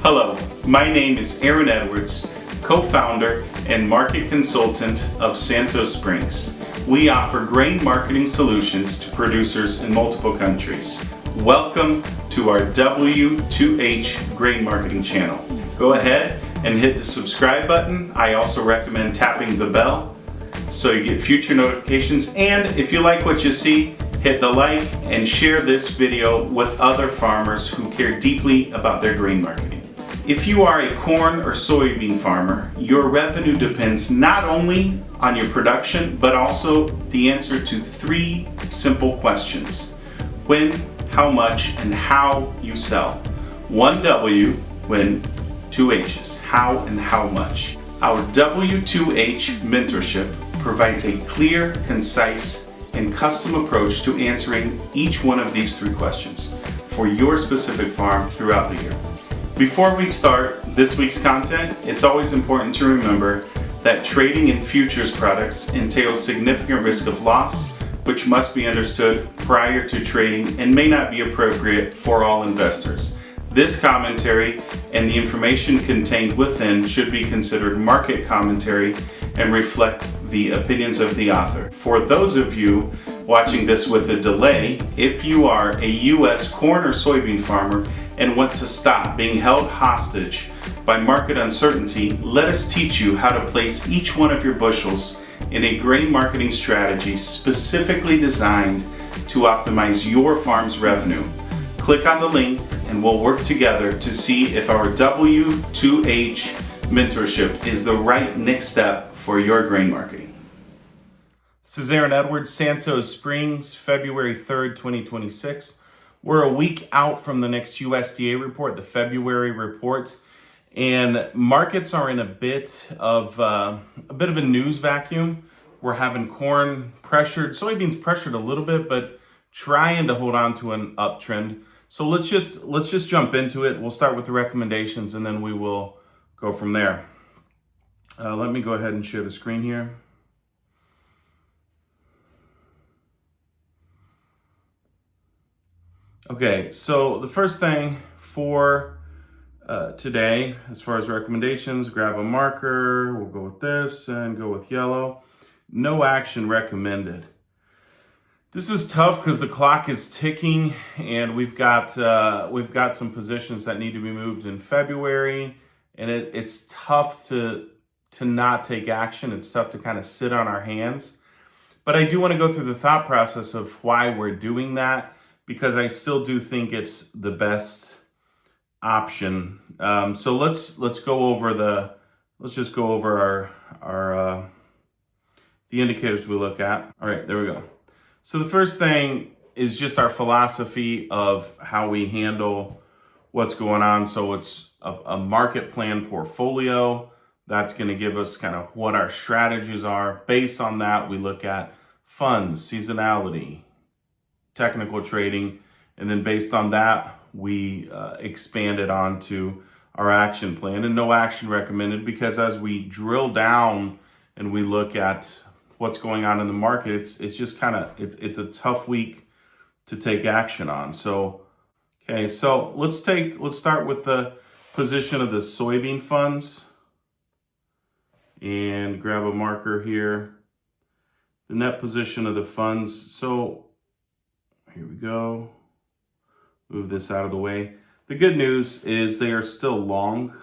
Hello, my name is Aaron Edwards, co-founder and market consultant of Santos Springs. We offer grain marketing solutions to producers in multiple countries. Welcome to our W2H grain marketing channel. Go ahead and hit the subscribe button. I also recommend tapping the bell so you get future notifications. And if you like what you see, hit the like and share this video with other farmers who care deeply about their grain marketing. If you are a corn or soybean farmer, your revenue depends not only on your production, but also the answer to three simple questions: when, how much, and how you sell. One W, when, two H's, how and how much. Our W2H mentorship provides a clear, concise, and custom approach to answering each one of these three questions for your specific farm throughout the year. Before we start this week's content, it's always important to remember that trading in futures products entails significant risk of loss, which must be understood prior to trading and may not be appropriate for all investors. This commentary and the information contained within should be considered market commentary and reflect the opinions of the author. For those of you watching this with a delay, if you are a U.S. corn or soybean farmer and want to stop being held hostage by market uncertainty, let us teach you how to place each one of your bushels in a grain marketing strategy specifically designed to optimize your farm's revenue. Click on the link and we'll work together to see if our W2H mentorship is the right next step for your grain marketing. This is Aaron Edwards, Santos Springs, February 3rd, 2026. We're a week out from the next USDA report, the February report, and markets are in a bit of a news vacuum. We're having corn pressured, soybeans pressured a little bit, but trying to hold on to an uptrend. So let's just jump into it. We'll start with the recommendations and then we will go from there. Let me go ahead and share the screen here. Okay, so the first thing for today, as far as recommendations, grab a marker. We'll go with this and go with yellow. No action recommended. This is tough because the clock is ticking, and we've got some positions that need to be moved in February, and it's tough to not take action. It's tough to kind of sit on our hands. But I do want to go through the thought process of why we're doing that, because I still do think it's the best option. So let's go over our the indicators we look at. All right, there we go. So the first thing is just our philosophy of how we handle what's going on. So it's a market plan portfolio. That's going to give us kind of what our strategies are. Based on that, we look at funds, seasonality, technical trading, and then based on that, we expand it onto our action plan. And no action recommended, because as we drill down and we look at what's going on in the market, it's just kind of it's a tough week to take action on. So okay, so let's start with the position of the soybean funds and grab a marker here. The net position of the funds. So here we go. Move this out of the way. The good news is they are still long.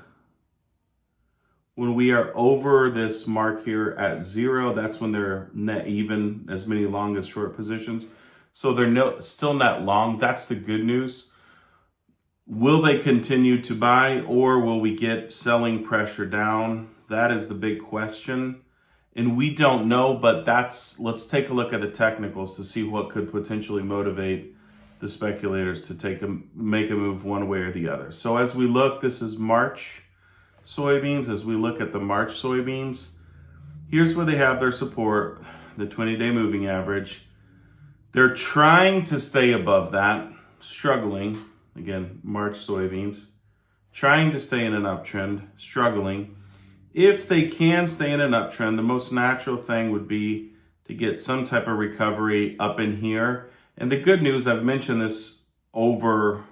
When we are over this mark here at 0, that's when they're net even, as many long as short positions. So they're still net long. That's the good news. Will they continue to buy, or will we get selling pressure down? That is the big question. And we don't know, but let's take a look at the technicals to see what could potentially motivate the speculators to make a move one way or the other. So as we look, this is March soybeans. As we look at the March soybeans, here's where they have their support, the 20-day moving average. They're trying to stay above that, struggling. Again, March soybeans, trying to stay in an uptrend, struggling. If they can stay in an uptrend, the most natural thing would be to get some type of recovery up in here. And the good news, I've mentioned this over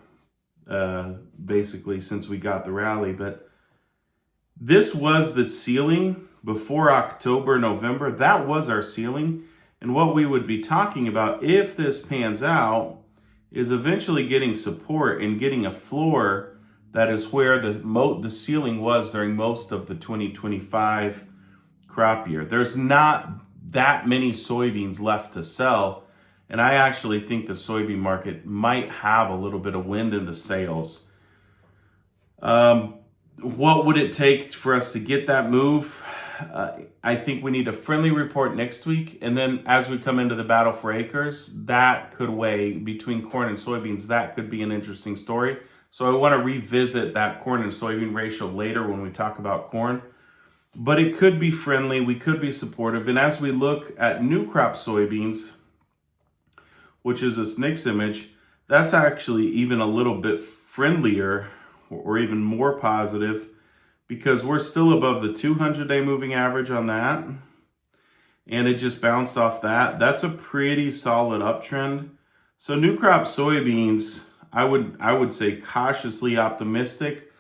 basically since we got the rally. But this was the ceiling before October, November. That was our ceiling. And what we would be talking about if this pans out is eventually getting support and getting a floor that is where the ceiling was during most of the 2025 crop year. There's not that many soybeans left to sell. And I actually think the soybean market might have a little bit of wind in the sails. What would it take for us to get that move? I think we need a friendly report next week. And then as we come into the battle for acres, that could weigh between corn and soybeans. That could be an interesting story. So I want to revisit that corn and soybean ratio later when we talk about corn. But it could be friendly. We could be supportive. And as we look at new crop soybeans, which is this next image, that's actually even a little bit friendlier or even more positive, because we're still above the 200-day moving average on that. And it just bounced off that. That's a pretty solid uptrend. So new crop soybeans, I would say cautiously optimistic,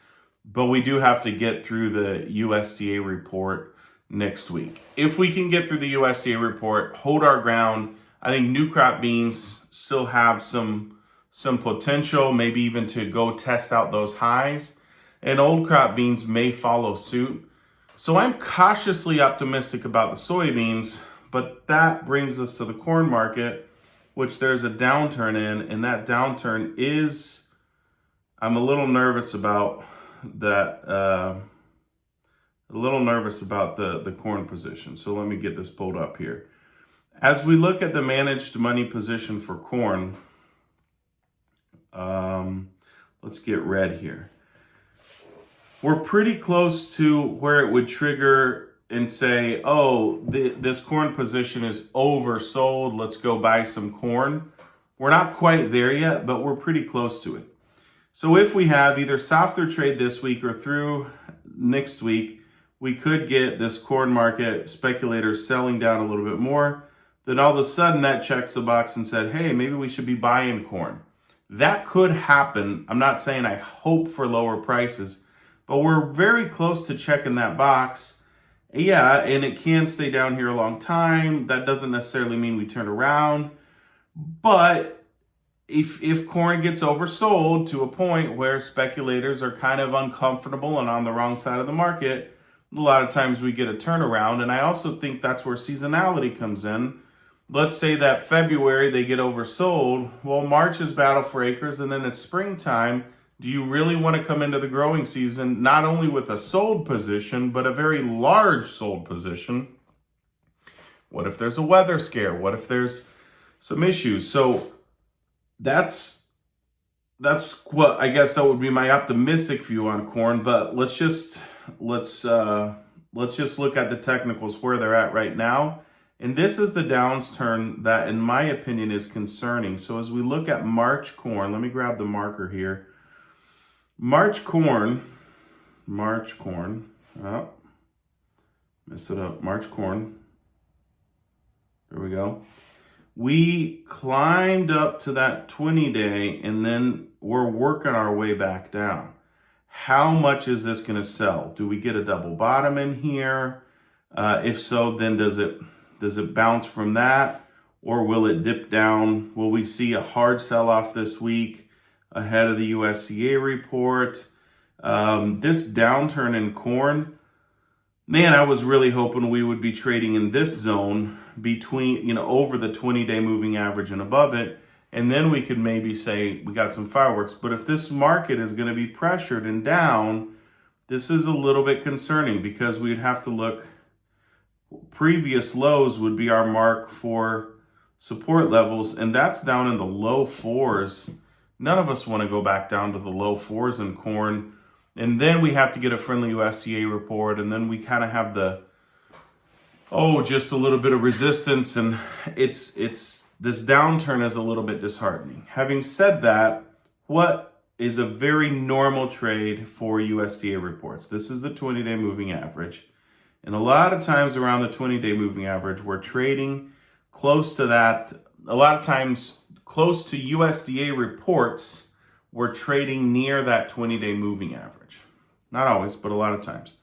but we do have to get through the USDA report next week. If we can get through the USDA report, hold our ground, I think new crop beans still have some potential, maybe even to go test out those highs. And old crop beans may follow suit. So I'm cautiously optimistic about the soybeans, but that brings us to the corn market, which there's a downturn in, and that downturn is, I'm a little nervous about that, a little nervous about the corn position. So let me get this pulled up here. As we look at the managed money position for corn, let's get red here. We're pretty close to where it would trigger and say, oh, this corn position is oversold. Let's go buy some corn. We're not quite there yet, but we're pretty close to it. So if we have either softer trade this week or through next week, we could get this corn market speculators selling down a little bit more. Then all of a sudden that checks the box and said, hey, maybe we should be buying corn. That could happen. I'm not saying I hope for lower prices, but we're very close to checking that box. Yeah, and it can stay down here a long time. That doesn't necessarily mean we turn around. But if corn gets oversold to a point where speculators are kind of uncomfortable and on the wrong side of the market, a lot of times we get a turnaround. And I also think that's where seasonality comes in. Let's say that February they get oversold. Well, March is battle for acres, and then it's springtime. Do you really want to come into the growing season not only with a sold position, but a very large sold position? What if there's a weather scare? What if there's some issues? So that's what I guess that would be my optimistic view on corn. But let's just look at the technicals where they're at right now. And this is the downturn that, in my opinion, is concerning. So as we look at March corn, let me grab the marker here. March corn, oh, messed it up, March corn, there we go. We climbed up to that 20-day, and then we're working our way back down. How much is this going to sell? Do we get a double bottom in here? If so, then does it bounce from that, or will it dip down? Will we see a hard sell-off this week ahead of the USDA report? This downturn in corn, man, I was really hoping we would be trading in this zone between, over the 20-day moving average and above it. And then we could maybe say we got some fireworks. But if this market is going to be pressured and down, this is a little bit concerning, because we'd have to look. Previous lows would be our mark for support levels, and that's down in the low fours. None of us want to go back down to the low fours in corn. And then we have to get a friendly USDA report, and then we kind of have just a little bit of resistance, and it's this downturn is a little bit disheartening. Having said that, what is a very normal trade for USDA reports? This is the 20-day moving average. And a lot of times around the 20-day moving average, we're trading close to that. A lot of times close to USDA reports, we're trading near that 20-day moving average. Not always, but a lot of times.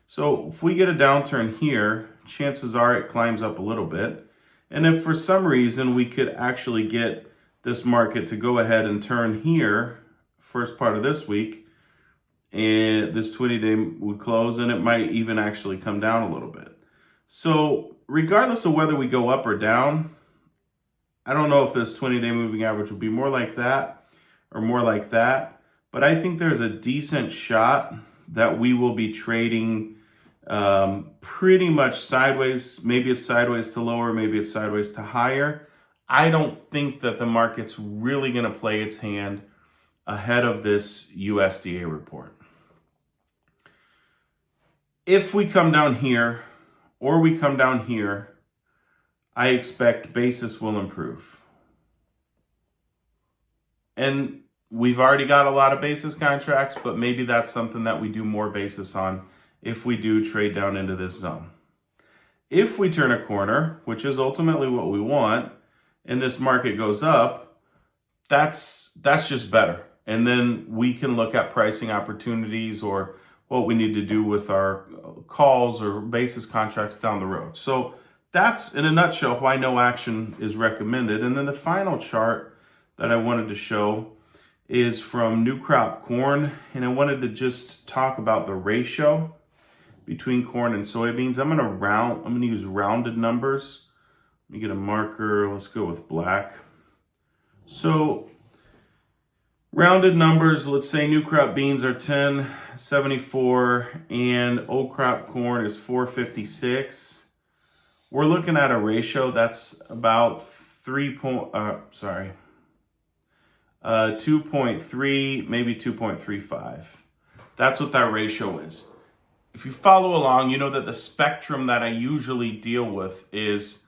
So if we get a downturn here, chances are it climbs up a little bit. And if for some reason we could actually get this market to go ahead and turn here, first part of this week, and this 20-day would close, and it might even actually come down a little bit. So regardless of whether we go up or down, I don't know if this 20-day moving average will be more like that or more like that, but I think there's a decent shot that we will be trading pretty much sideways. Maybe it's sideways to lower, maybe it's sideways to higher. I don't think that the market's really going to play its hand ahead of this USDA report. If we come down here or we come down here, I expect basis will improve. And we've already got a lot of basis contracts, but maybe that's something that we do more basis on if we do trade down into this zone. If we turn a corner, which is ultimately what we want, and this market goes up, that's just better. And then we can look at pricing opportunities or what we need to do with our calls or basis contracts down the road. So that's, in a nutshell, why no action is recommended. And then the final chart that I wanted to show is from new crop corn. And I wanted to just talk about the ratio between corn and soybeans. I'm gonna use rounded numbers. Let me get a marker. Let's go with black. So rounded numbers, let's say new crop beans are 10.74 and old crop corn is 4.56. We're looking at a ratio that's about 2.3, maybe 2.35. That's what that ratio is. If you follow along, you know that the spectrum that I usually deal with is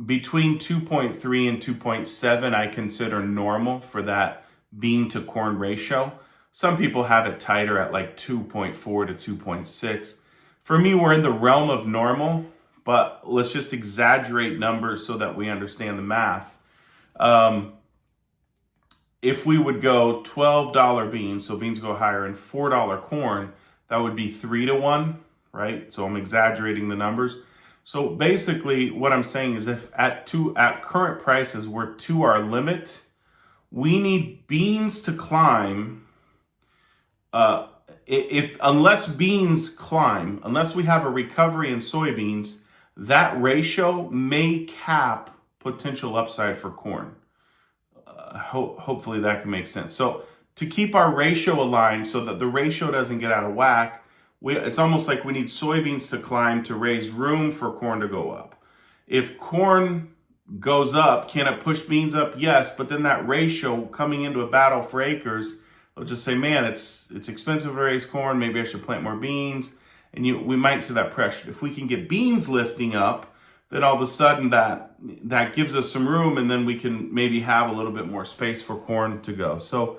between 2.3 and 2.7. I consider normal for that bean to corn ratio. Some people have it tighter at like 2.4 to 2.6. For me, we're in the realm of normal, but let's just exaggerate numbers so that we understand the math. If we would go $12 beans, so beans go higher, and $4 corn, that would be 3-to-1, right? So I'm exaggerating the numbers. So basically what I'm saying is if at current prices we're to our limit, we need beans to climb. Unless beans climb, unless we have a recovery in soybeans, that ratio may cap potential upside for corn. Hopefully that can make sense. So to keep our ratio aligned so that the ratio doesn't get out of whack, it's almost like we need soybeans to climb to raise room for corn to go up. If corn goes up, can it push beans up? Yes, but then that ratio coming into a battle for acres, they'll just say, man, it's expensive to raise corn, maybe I should plant more beans, and we might see that pressure. If we can get beans lifting up, then all of a sudden that gives us some room, and then we can maybe have a little bit more space for corn to go. So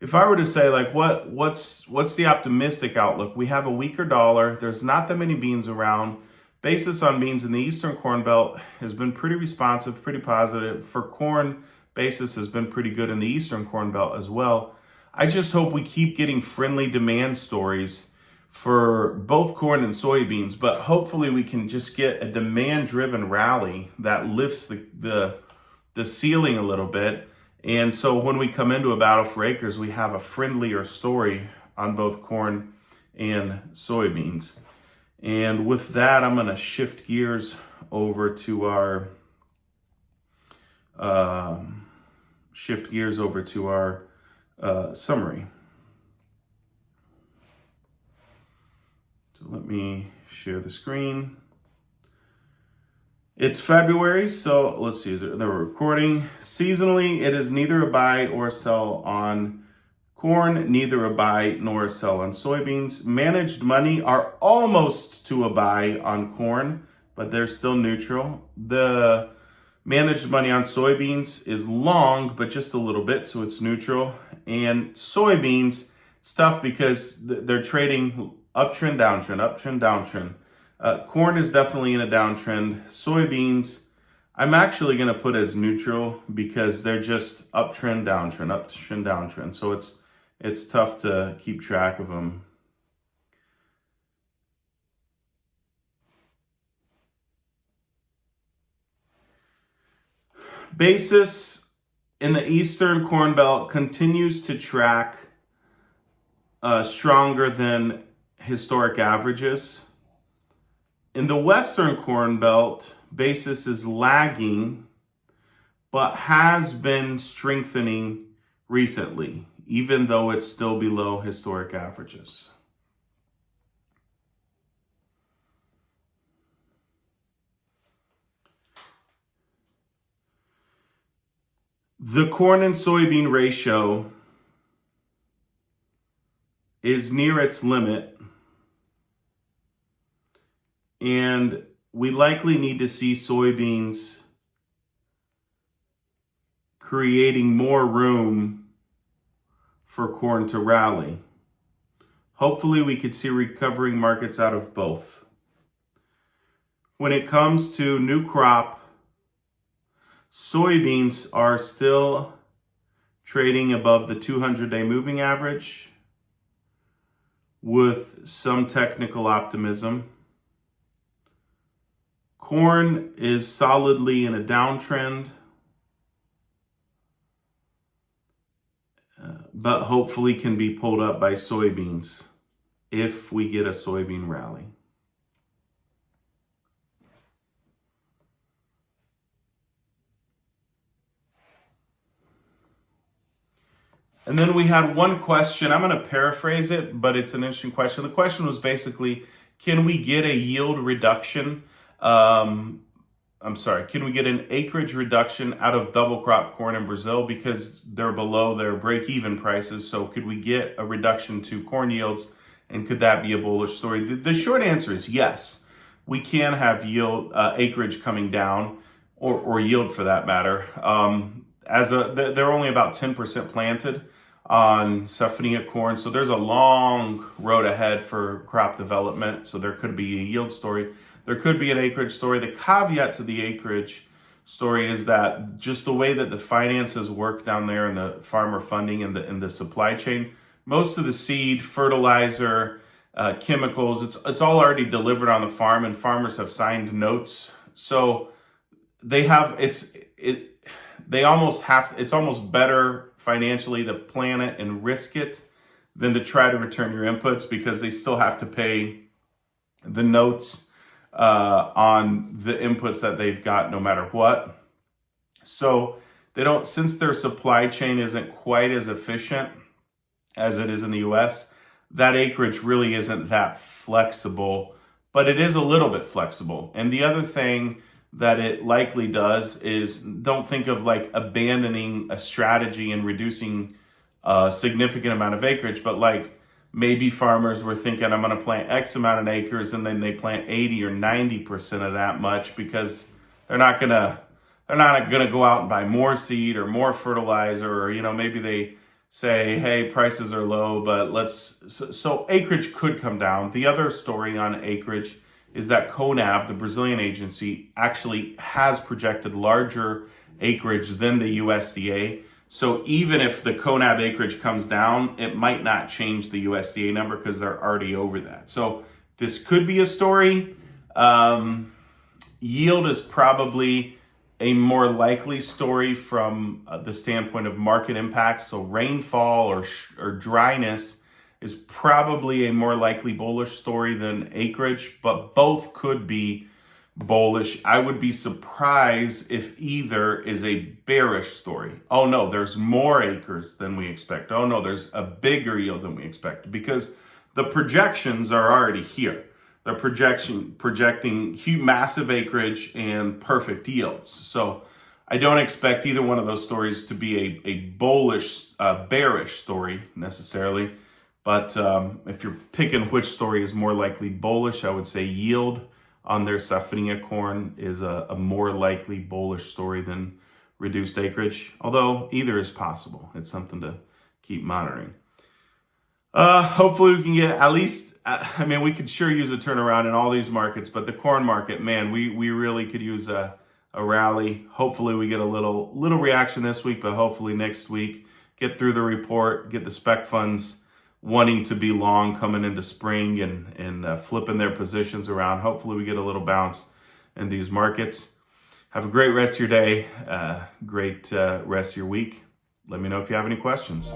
if I were to say, like, what's the optimistic outlook? We have a weaker dollar. There's not that many beans around. Basis on beans in the Eastern Corn Belt has been pretty responsive, pretty positive. For corn, basis has been pretty good in the Eastern Corn Belt as well. I just hope we keep getting friendly demand stories for both corn and soybeans, but hopefully we can just get a demand-driven rally that lifts the ceiling a little bit. And so when we come into a battle for acres, we have a friendlier story on both corn and soybeans. And with that, I'm going to shift gears over to our summary. So let me share the screen. It's February, so let's see, they're recording. Seasonally, it is neither a buy or a sell on corn, neither a buy nor a sell on soybeans. Managed money are almost to a buy on corn, but they're still neutral. The managed money on soybeans is long, but just a little bit, so it's neutral. And soybeans, it's tough because they're trading uptrend, downtrend, uptrend, downtrend. Corn is definitely in a downtrend. Soybeans, I'm actually going to put as neutral because they're just uptrend, downtrend, uptrend, downtrend. So it's tough to keep track of them. Basis in the Eastern Corn Belt continues to track stronger than historic averages. In the Western Corn Belt, basis is lagging, but has been strengthening recently, even though it's still below historic averages. The corn and soybean ratio is near its limit, and we likely need to see soybeans creating more room for corn to rally. Hopefully we could see recovering markets out of both. When it comes to new crop, soybeans are still trading above the 200-day moving average with some technical optimism. Corn is solidly in a downtrend, but hopefully can be pulled up by soybeans if we get a soybean rally. And then we had one question. I'm going to paraphrase it, but it's an interesting question. The question was basically, can we get a yield reduction? Can we get an acreage reduction out of double crop corn in Brazil because they're below their break-even prices? So could we get a reduction to corn yields, and could that be a bullish story? The short answer is yes. We can have yield acreage coming down, or yield for that matter. They're only about 10% planted on safrinha corn, so there's a long road ahead for crop development. So there could be a yield story. There could be an acreage story. The caveat to the acreage story is that just the way that the finances work down there in the farmer funding and the supply chain, most of the seed, fertilizer, chemicals, it's all already delivered on the farm, and farmers have signed notes. So it's almost better financially to plan it and risk it than to try to return your inputs, because they still have to pay the notes on the inputs that they've got no matter what. So since their supply chain isn't quite as efficient as it is in the US, that acreage really isn't that flexible, but it is a little bit flexible. And the other thing that it likely does is, don't think of like abandoning a strategy and reducing a significant amount of acreage, but like maybe farmers were thinking, I'm going to plant X amount of acres, and then they plant 80 or 90% of that much because they're not going to go out and buy more seed or more fertilizer, or maybe they say, hey, prices are low, but so acreage could come down. The other story on acreage is that CONAB, the Brazilian agency, actually has projected larger acreage than the USDA. So even if the CONAB acreage comes down, it might not change the USDA number because they're already over that. So this could be a story. Yield is probably a more likely story from the standpoint of market impact. So rainfall or dryness is probably a more likely bullish story than acreage, but both could be bullish. I would be surprised if either is a bearish story. Oh no, there's more acres than we expect. Oh no, there's a bigger yield than we expect, because the projections are already here. They're projecting huge, massive acreage and perfect yields. So I don't expect either one of those stories to be a bullish, bearish story necessarily. But if you're picking which story is more likely bullish, I would say yield on their safrinha corn is a more likely bullish story than reduced acreage. Although either is possible. It's something to keep monitoring. Hopefully we can get at least, we could sure use a turnaround in all these markets, but the corn market, man, we really could use a a rally. Hopefully we get a little reaction this week, but hopefully next week, get through the report, get the spec funds wanting to be long coming into spring and flipping their positions around. Hopefully we get a little bounce in these markets. Have a great rest of your day, great rest of your week. Let me know if you have any questions.